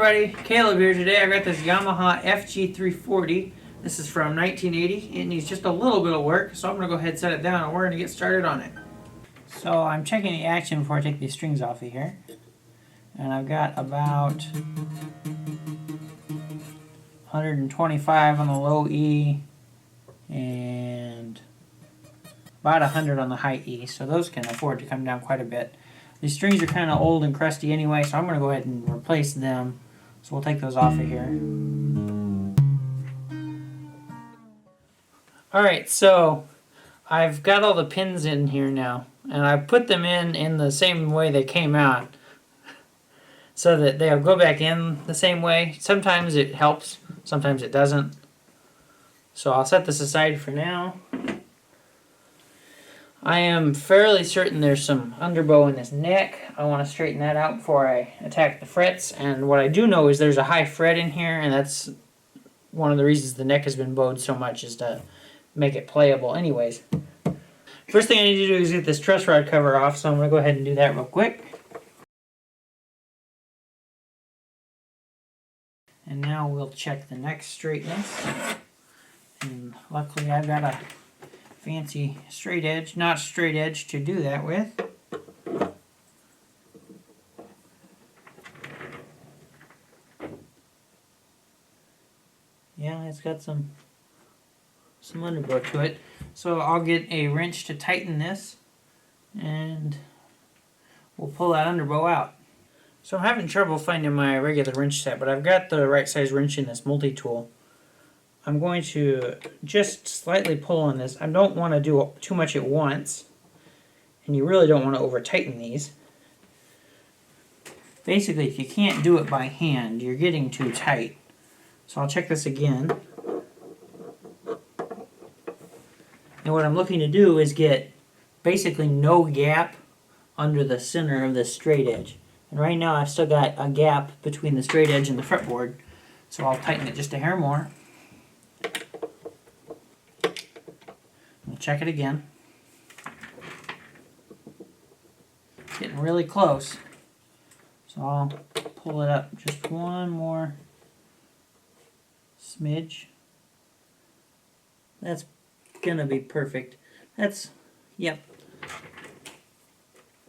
everybody, Caleb here. Today I got this Yamaha FG-340. This is from 1980. It needs just a little bit of work, so I'm going to go ahead and set it down and we're going to get started on it. So I'm checking the action before I take these strings off of here. And I've got about 125 on the low E and about 100 on the high E, so those can afford to come down quite a bit. These strings are kind of old and crusty anyway, so I'm going to go ahead and replace them. So we'll take those off of here. Alright, so I've got all the pins in here now, and I put them in the same way they came out, so that they'll go back in the same way. Sometimes it helps, sometimes it doesn't. So I'll set this aside for now. I am fairly certain there's some underbow in this neck. I want to straighten that out before I attack the frets. And what I do know is there's a high fret in here, and that's one of the reasons the neck has been bowed so much, is to make it playable. Anyways, first thing I need to do is get this truss rod cover off, so I'm going to go ahead and do that real quick. And now we'll check the neck straightness. And luckily I've got a fancy straight edge, not straight edge to do that with. Yeah, it's got some underbow to it. So I'll get a wrench to tighten this and we'll pull that underbow out. So I'm having trouble finding my regular wrench set, but I've got the right size wrench in this multi-tool. I'm going to just slightly pull on this. I don't want to do too much at once, and you really don't want to over tighten these. Basically, if you can't do it by hand, you're getting too tight. So I'll check this again. And what I'm looking to do is get basically no gap under the center of this straight edge. And right now I've still got a gap between the straight edge and the fretboard, so I'll tighten it just a hair more. We'll check it again. Getting really close. So I'll pull it up just one more smidge. That's gonna be perfect. Yep.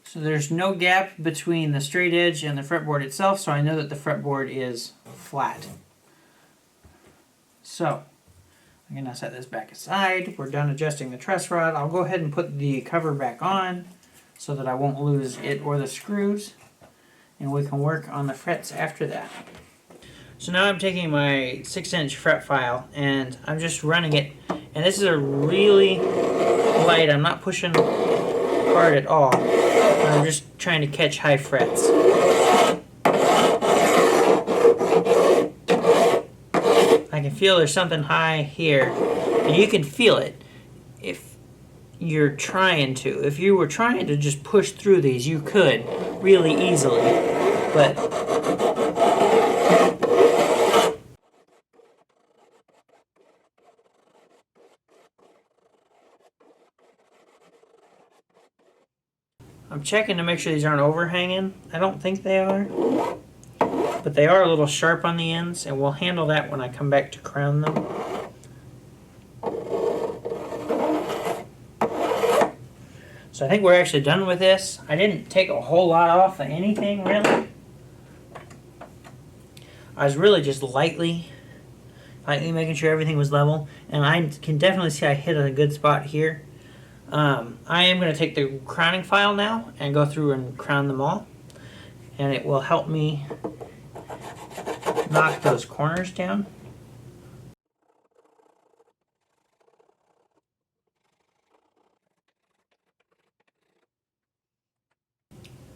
So there's no gap between the straight edge and the fretboard itself, so I know that the fretboard is flat. So I'm going to set this back aside. We're done adjusting the truss rod. I'll go ahead and put the cover back on so that I won't lose it or the screws. And we can work on the frets after that. So now I'm taking my 6-inch fret file and I'm just running it. And this is a really light, I'm not pushing hard at all. I'm just trying to catch high frets. I can feel there's something high here, and you can feel it if you're trying to. If you were trying to just push through these, you could really easily, but I'm checking to make sure these aren't overhanging. I don't think they are. But they are a little sharp on the ends, and we'll handle that when I come back to crown them. So I think we're actually done with this. I didn't take a whole lot off of anything, really. I was really just lightly making sure everything was level, and I can definitely see I hit a good spot here. I am going to take the crowning file now and go through and crown them all, and it will help me knock those corners down.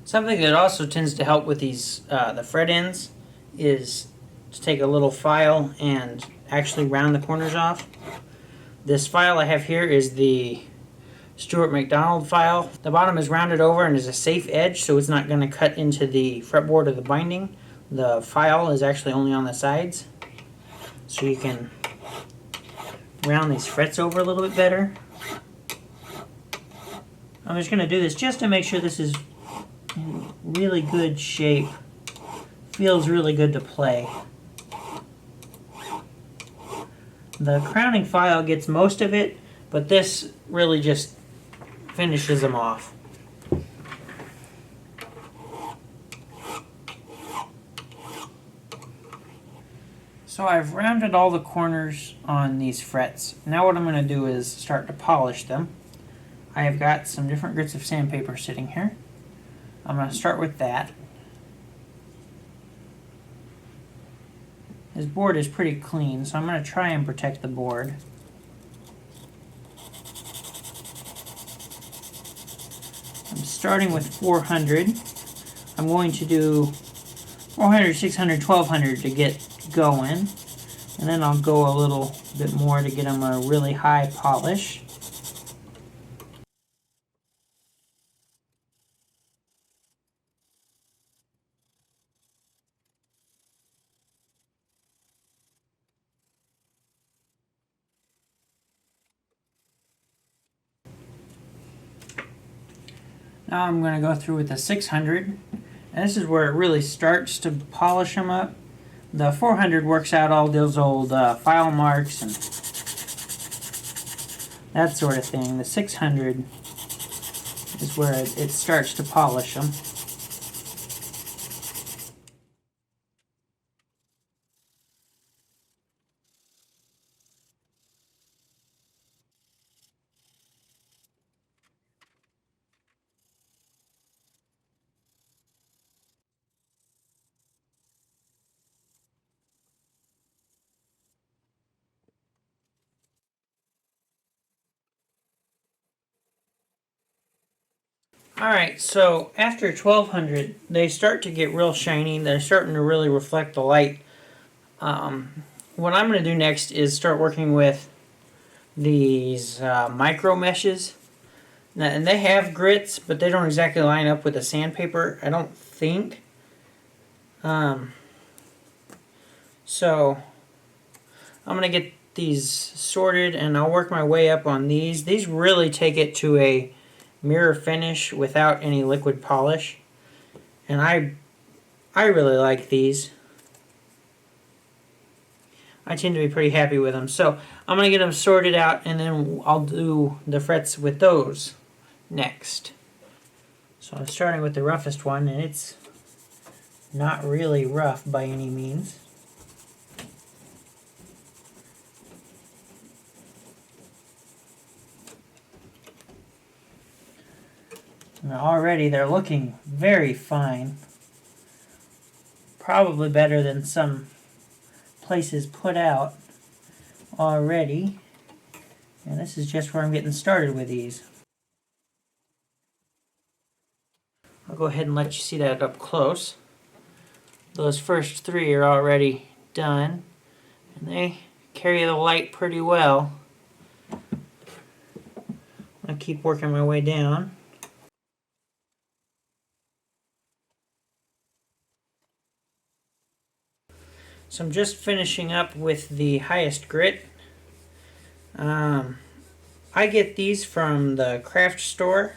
Something that also tends to help with these the fret ends is to take a little file and actually round the corners off. This file I have here is the Stuart McDonald file. The bottom is rounded over and is a safe edge, so it's not going to cut into the fretboard or the binding. The file is actually only on the sides, so you can round these frets over a little bit better. I'm just going to do this just to make sure this is in really good shape feels really good to play. The crowning file gets most of it, but this really just finishes them off. So I've rounded all the corners on these frets. Now what I'm going to do is start to polish them. I have got some different grits of sandpaper sitting here. I'm going to start with that. This board is pretty clean, so I'm going to try and protect the board. I'm starting with 400. I'm going to do 400, 600, 1200 to get going, and then I'll go a little bit more to get them a really high polish. Now I'm going to go through with the 600, and this is where it really starts to polish them up. The 400 works out all those old file marks and that sort of thing. The 600 is where it starts to polish them. Alright, so after 1200, they start to get real shiny. They're starting to really reflect the light. What I'm going to do next is start working with these micro meshes. Now, and they have grits, but they don't exactly line up with the sandpaper, I don't think. So I'm going to get these sorted, and I'll work my way up on these. These really take it to a mirror finish without any liquid polish, and I really like these. I tend to be pretty happy with them, so I'm going to get them sorted out, and then I'll do the frets with those next. So I'm starting with the roughest one, and it's not really rough by any means. Now already they're looking very fine. Probably better than some places put out already. And this is just where I'm getting started with these. I'll go ahead and let you see that up close. Those first three are already done, and they carry the light pretty well. I'll keep working my way down. So I'm just finishing up with the highest grit. I get these from the craft store,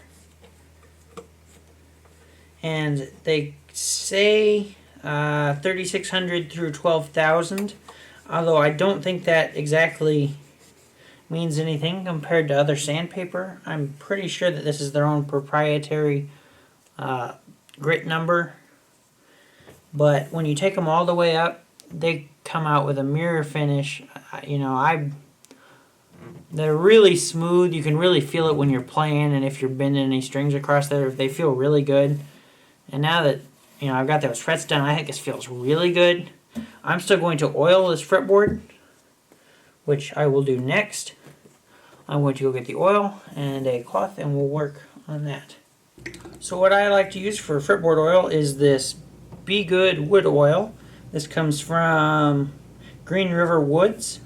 and they say 3600 through 12,000, although I don't think that exactly means anything compared to other sandpaper. I'm pretty sure that this is their own proprietary grit number, but when you take them all the way up, they come out with a mirror finish. They're really smooth. You can really feel it when you're playing, and if you're bending any strings across there, they feel really good. And now that I've got those frets done, I think this feels really good. I'm still going to oil this fretboard, which I will do next. I'm going to go get the oil and a cloth, and we'll work on that. So what I like to use for fretboard oil is this Be Good wood oil. This comes from Green River Woods.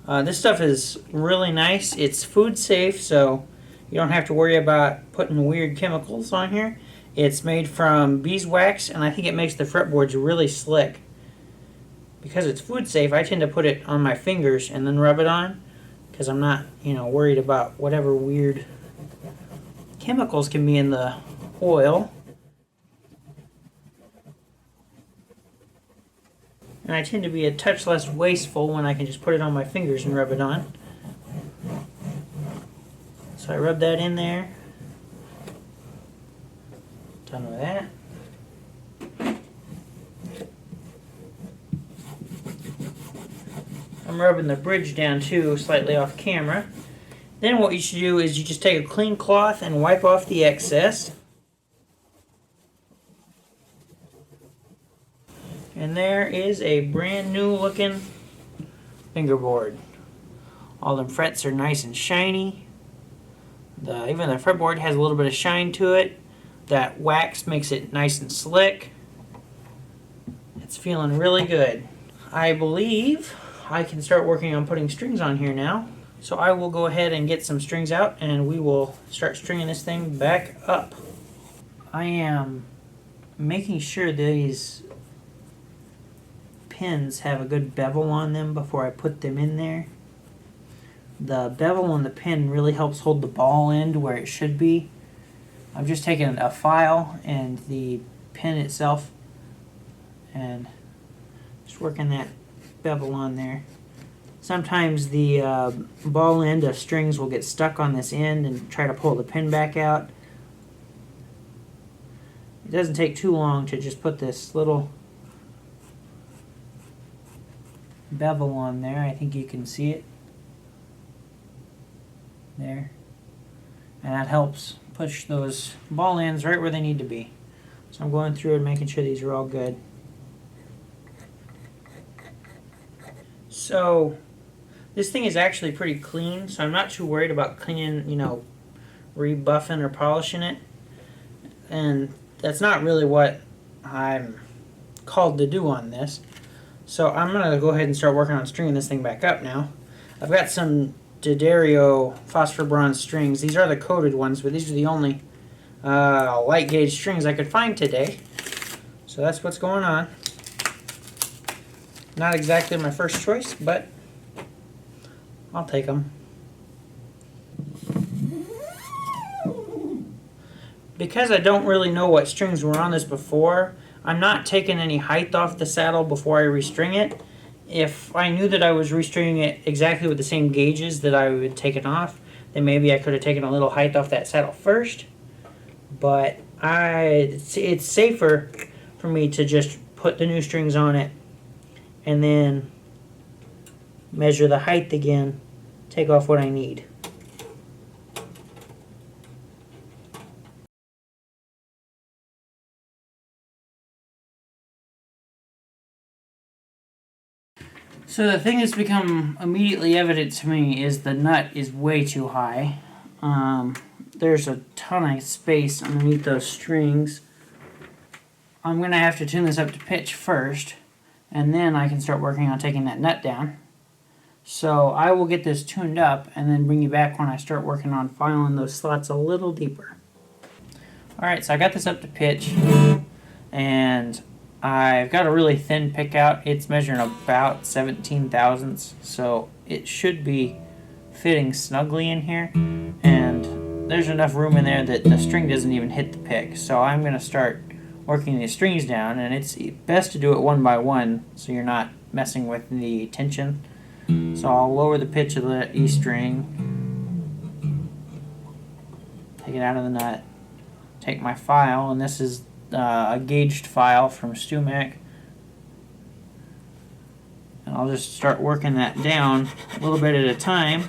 This stuff is really nice. It's food safe, so you don't have to worry about putting weird chemicals on here. It's made from beeswax, and I think it makes the fretboards really slick. Because it's food safe, I tend to put it on my fingers and then rub it on, because I'm not, worried about whatever weird chemicals can be in the oil. and I tend to be a touch less wasteful when I can just put it on my fingers and rub it on. So I rub that in there. Done with that. I'm rubbing the bridge down too, slightly off camera. Then what you should do is you just take a clean cloth and wipe off the excess. And there is a brand new looking fingerboard. All them frets are nice and shiny. Even the fretboard has a little bit of shine to it. That wax makes it nice and slick. It's feeling really good. I believe I can start working on putting strings on here now. So I will go ahead and get some strings out and we will start stringing this thing back up. I am making sure these pins have a good bevel on them before I put them in there. The bevel on the pin really helps hold the ball end where it should be. I've just taken a file and the pin itself and just working that bevel on there. Sometimes the ball end of strings will get stuck on this end and try to pull the pin back out. It doesn't take too long to just put this little bevel on there. I think you can see it there, and that helps push those ball ends right where they need to be. So I'm going through and making sure these are all good. So this thing is actually pretty clean, so I'm not too worried about cleaning, rebuffing or polishing it. And that's not really what I'm called to do on this. So I'm going to go ahead and start working on stringing this thing back up now. I've got some D'Addario phosphor bronze strings. These are the coated ones, but these are the only light gauge strings I could find today. So that's what's going on. Not exactly my first choice, but I'll take them. Because I don't really know what strings were on this before, I'm not taking any height off the saddle before I restring it. If I knew that I was restringing it exactly with the same gauges that I would take it off, then maybe I could have taken a little height off that saddle first. But it's safer for me to just put the new strings on it and then measure the height again, take off what I need. So the thing that's become immediately evident to me is the nut is way too high. There's a ton of space underneath those strings. I'm going to have to tune this up to pitch first, and then I can start working on taking that nut down. So I will get this tuned up and then bring you back when I start working on filing those slots a little deeper. Alright, so I got this up to pitch, and I've got a really thin pick out. It's measuring about 17 thousandths, so it should be fitting snugly in here, and there's enough room in there that the string doesn't even hit the pick. So I'm going to start working these strings down, and it's best to do it one by one so you're not messing with the tension. So I'll lower the pitch of the E string, take it out of the nut, take my file, and this is a gauged file from StewMac, and I'll just start working that down a little bit at a time.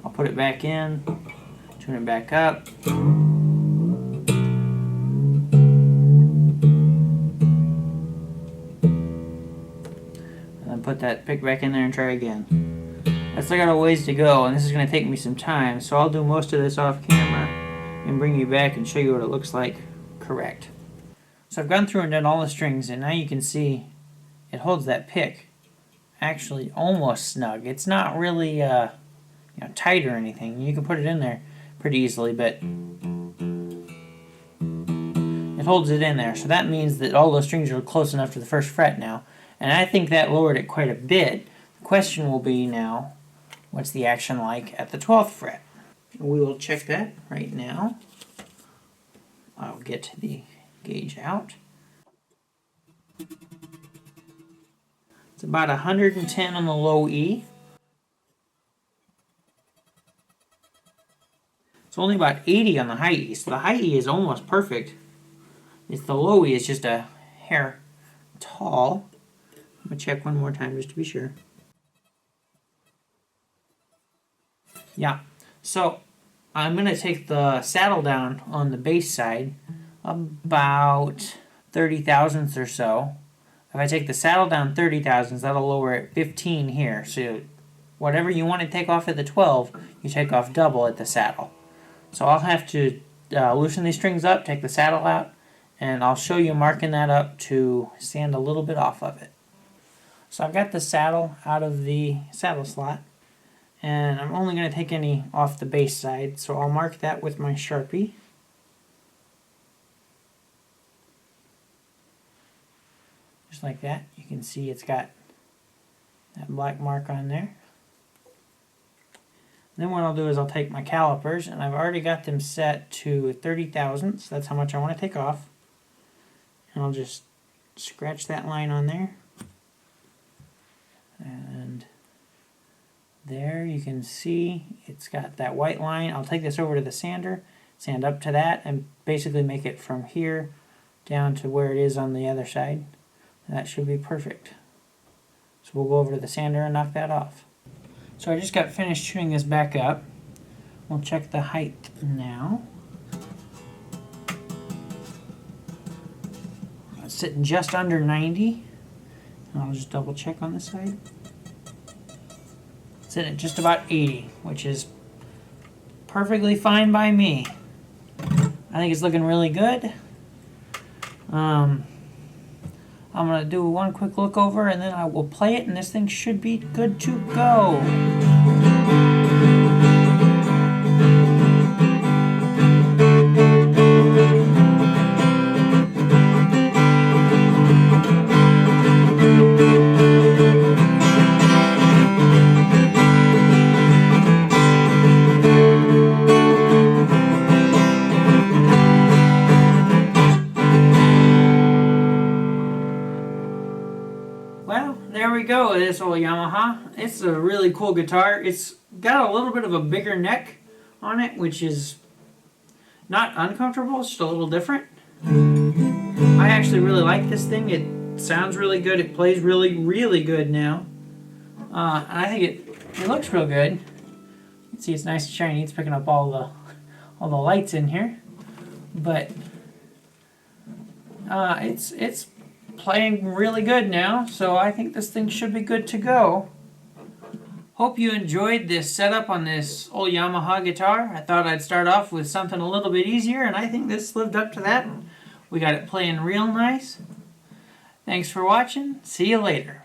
I'll put it back in, tune it back up, and then put that pick back in there and try again. I still got a ways to go, and this is going to take me some time, so I'll do most of this off camera and bring you back and show you what it looks like correct. So I've gone through and done all the strings, and now you can see it holds that pick actually almost snug. It's not really tight or anything. You can put it in there pretty easily, but it holds it in there. So that means that all those strings are close enough to the first fret now, and I think that lowered it quite a bit. The question will be now, what's the action like at the 12th fret? We will check that right now. I'll get gauge out. It's about 110 on the low E. It's only about 80 on the high E, so the high E is almost perfect. It's the low E is just a hair tall. I'm going to check one more time just to be sure. Yeah, so I'm going to take the saddle down on the bass side about 30 thousandths or so. If I take the saddle down 30 thousandths, that'll lower it 15 here. So whatever you want to take off at the 12, you take off double at the saddle. So I'll have to loosen these strings up, take the saddle out, and I'll show you marking that up to sand a little bit off of it. So I've got the saddle out of the saddle slot, and I'm only going to take any off the bass side, so I'll mark that with my Sharpie. Just like that. You can see it's got that black mark on there. Then what I'll do is I'll take my calipers, and I've already got them set to 30 thousandths. That's how much I want to take off. And I'll just scratch that line on there. And there you can see it's got that white line. I'll take this over to the sander, sand up to that, and basically make it from here down to where it is on the other side. And that should be perfect. So we'll go over to the sander and knock that off. So I just got finished tuning this back up. We'll check the height now. It's sitting just under 90. And I'll just double check on this side. It's sitting at just about 80, which is perfectly fine by me. I think it's looking really good. I'm going to do one quick look over and then I will play it, and this thing should be good to go. Well, there we go, this old Yamaha. It's a really cool guitar. It's got a little bit of a bigger neck on it, which is not uncomfortable, it's just a little different. I actually really like this thing. It sounds really good. It plays really, really good now. And I think it looks real good. You can see it's nice and shiny. It's picking up all the lights in here. But it's playing really good now, so I think this thing should be good to go. Hope you enjoyed this setup on this old Yamaha guitar. I thought I'd start off with something a little bit easier, and I think this lived up to that. We got it playing real nice. Thanks for watching. See you later.